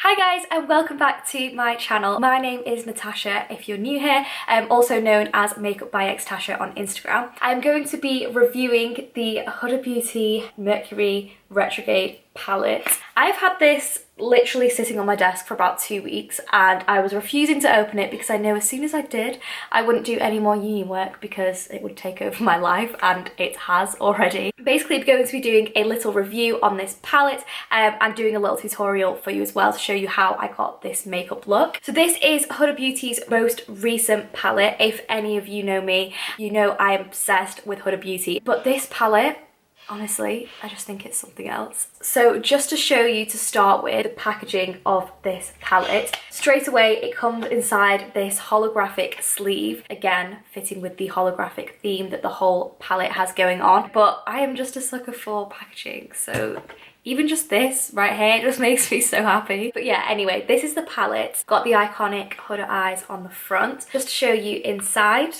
Hi guys and welcome back to my channel. My name is Natasha if you're new here, also known as Makeup by Tasha on Instagram. I'm going to be reviewing the Huda Beauty Mercury Retrograde palette. I've had this literally sitting on my desk for about 2 weeks and I was refusing to open it because I know as soon as I did I wouldn't do any more uni work because it would take over my life, and it has already. Basically I'm going to be doing a little review on this palette and doing a little tutorial for you as well to show you how I got this makeup look. So this is Huda Beauty's most recent palette. If any of you know me, you know I am obsessed with Huda Beauty, but this palette, honestly, I just think it's something else. So just to show you to start with the packaging of this palette, straight away it comes inside this holographic sleeve, again fitting with the holographic theme that the whole palette has going on. But I am just a sucker for packaging, so even just this right here just makes me so happy. But yeah, anyway, this is the palette. Got the iconic Huda eyes on the front. Just to show you inside.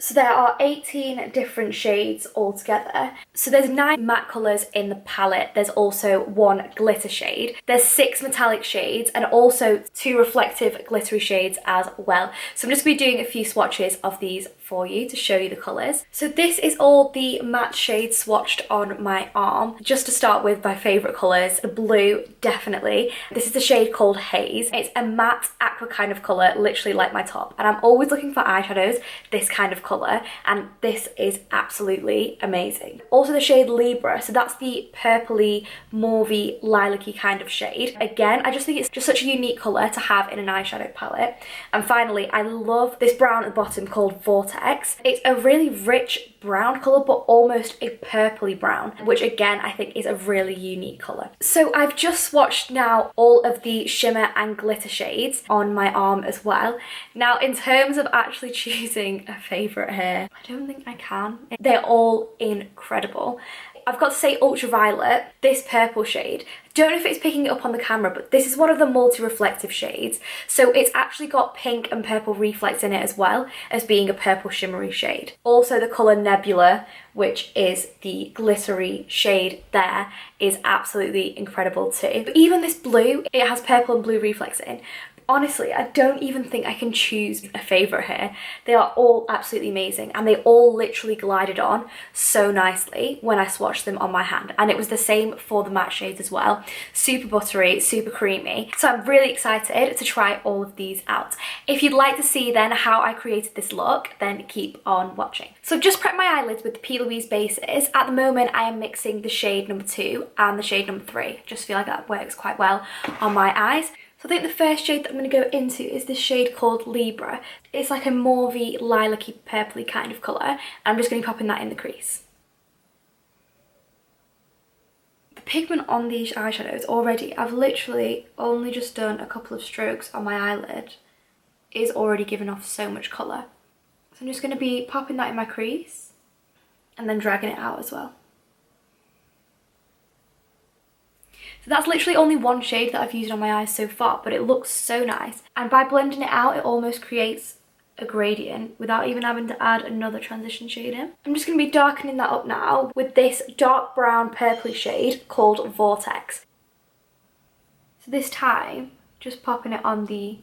So there are 18 different shades altogether. So there's 9 matte colours in the palette. There's also 1 glitter shade. There's 6 metallic shades and also 2 reflective glittery shades as well. So I'm just going to be doing a few swatches of these for you to show you the colours. So this is all the matte shades swatched on my arm. Just to start with, my favourite colours, the blue, definitely. This is the shade called Haze. It's a matte aqua kind of colour, literally like my top. And I'm always looking for eyeshadows this kind of colour, and this is absolutely amazing. Also the shade Libra, so that's the purpley, mauvey, lilac-y kind of shade. Again, I just think it's just such a unique colour to have in an eyeshadow palette. And finally, I love this brown at the bottom called Vortex. It's a really rich brown colour, but almost a purpley brown, which again I think is a really unique colour. So I've just swatched now all of the shimmer and glitter shades on my arm as well. Now in terms of actually choosing a favourite here, I don't think I can. They're all incredible. I've got to say Ultraviolet, this purple shade. Don't know if it's picking it up on the camera, but this is one of the multi-reflective shades. So it's actually got pink and purple reflex in it as well as being a purple shimmery shade. Also the colour Nebula, which is the glittery shade there, is absolutely incredible too. But even this blue, it has purple and blue reflex in. Honestly, I don't even think I can choose a favourite here. They are all absolutely amazing and they all literally glided on so nicely when I swatched them on my hand. And it was the same for the matte shades as well. Super buttery, super creamy. So I'm really excited to try all of these out. If you'd like to see then how I created this look, then keep on watching. So I've just prepped my eyelids with the P. Louise bases. At the moment I am mixing the shade number 2 and the shade number 3. I just feel like that works quite well on my eyes. So I think the first shade that I'm going to go into is this shade called Libra. It's like a mauvey, lilac-y, purpley kind of colour. I'm just going to be popping that in the crease. The pigment on these eyeshadows already, I've literally only just done a couple of strokes on my eyelid, is already giving off so much colour. So I'm just going to be popping that in my crease and then dragging it out as well. So that's literally only one shade that I've used on my eyes so far, but it looks so nice. And by blending it out, it almost creates a gradient without even having to add another transition shade in. I'm just going to be darkening that up now with this dark brown purpley shade called Vortex. So this time, just popping it on the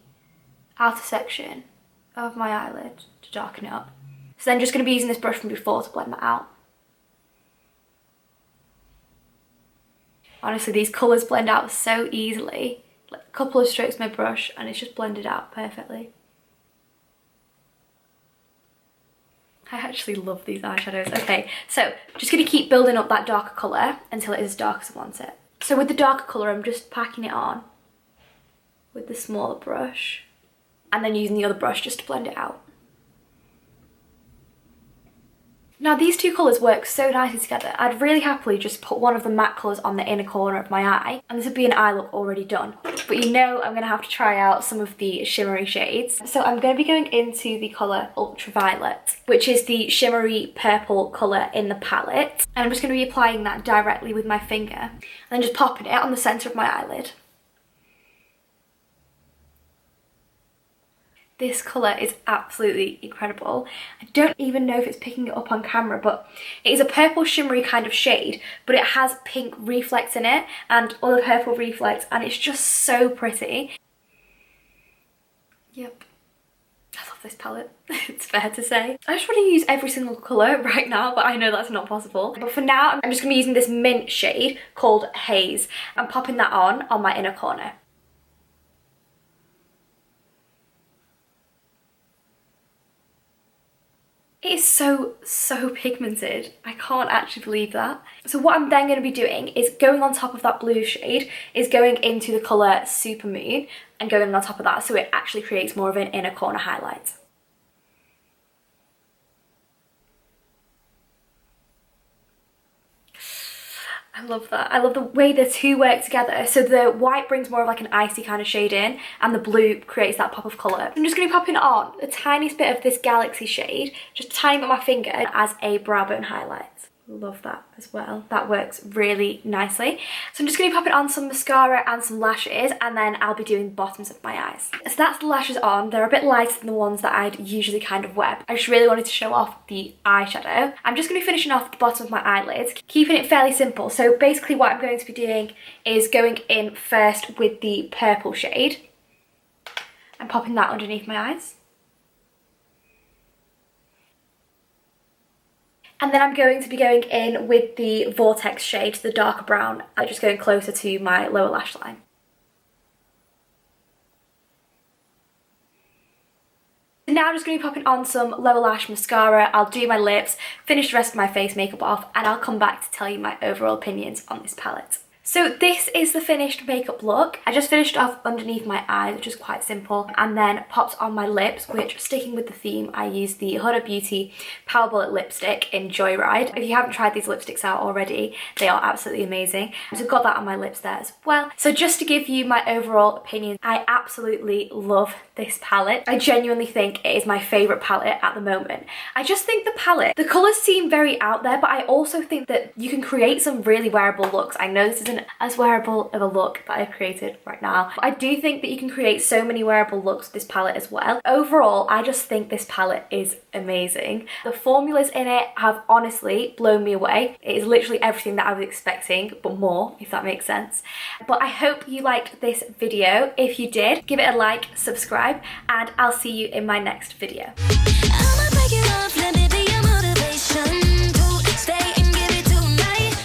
outer section of my eyelid to darken it up. So then just going to be using this brush from before to blend that out. Honestly, these colours blend out so easily. Like a couple of strokes with my brush and it's just blended out perfectly. I actually love these eyeshadows. Okay, so just going to keep building up that darker colour until it is as dark as I want it. So with the darker colour, I'm just packing it on with the smaller brush and then using the other brush just to blend it out. Now these two colours work so nicely together. I'd really happily just put one of the matte colours on the inner corner of my eye and this would be an eye look already done. But you know I'm going to have to try out some of the shimmery shades. So I'm going to be going into the colour Ultraviolet, which is the shimmery purple colour in the palette. And I'm just going to be applying that directly with my finger and then just popping it on the centre of my eyelid. This colour is absolutely incredible. I don't even know if it's picking it up on camera, but it is a purple shimmery kind of shade, but it has pink reflex in it and other purple reflex, and it's just so pretty. Yep. I love this palette, it's fair to say. I just want to use every single colour right now, but I know that's not possible. But for now, I'm just going to be using this mint shade called Haze and popping that on my inner corner. It is so pigmented. I can't actually believe that. So what I'm then going to be doing is going on top of that blue shade, is going into the colour Supermoon and going on top of that, so it actually creates more of an inner corner highlight. I love that. I love the way the two work together. So the white brings more of like an icy kind of shade in, and the blue creates that pop of colour. I'm just going to be popping on the tiniest bit of this Galaxy shade, just tiny on my finger as a brow bone highlight. Love that as well. That works really nicely. So I'm just going to be popping on some mascara and some lashes, and then I'll be doing the bottoms of my eyes. So that's the lashes on. They're a bit lighter than the ones that I'd usually kind of wear. I just really wanted to show off the eyeshadow. I'm just going to be finishing off the bottom of my eyelids, keeping it fairly simple. So basically what I'm going to be doing is going in first with the purple shade and popping that underneath my eyes. And then I'm going to be going in with the Vortex shade, the darker brown, just going closer to my lower lash line. Now I'm just going to be popping on some lower lash mascara. I'll do my lips, finish the rest of my face makeup off, and I'll come back to tell you my overall opinions on this palette. So this is the finished makeup look. I just finished off underneath my eyes, which is quite simple, and then popped on my lips, which, sticking with the theme, I used the Huda Beauty Power Bullet lipstick in Joyride. If you haven't tried these lipsticks out already, they are absolutely amazing. So I've got that on my lips there as well. So just to give you my overall opinion, I absolutely love this palette. I genuinely think it is my favourite palette at the moment. I just think the colours seem very out there, but I also think that you can create some really wearable looks. I know this isn't as wearable of a look that I've created right now, but I do think that you can create so many wearable looks with this palette as well. Overall, I just think this palette is amazing. The formulas in it have honestly blown me away. It is literally everything that I was expecting, but more, if that makes sense. But I hope you liked this video. If you did, give it a like, subscribe, and I'll see you in my next video.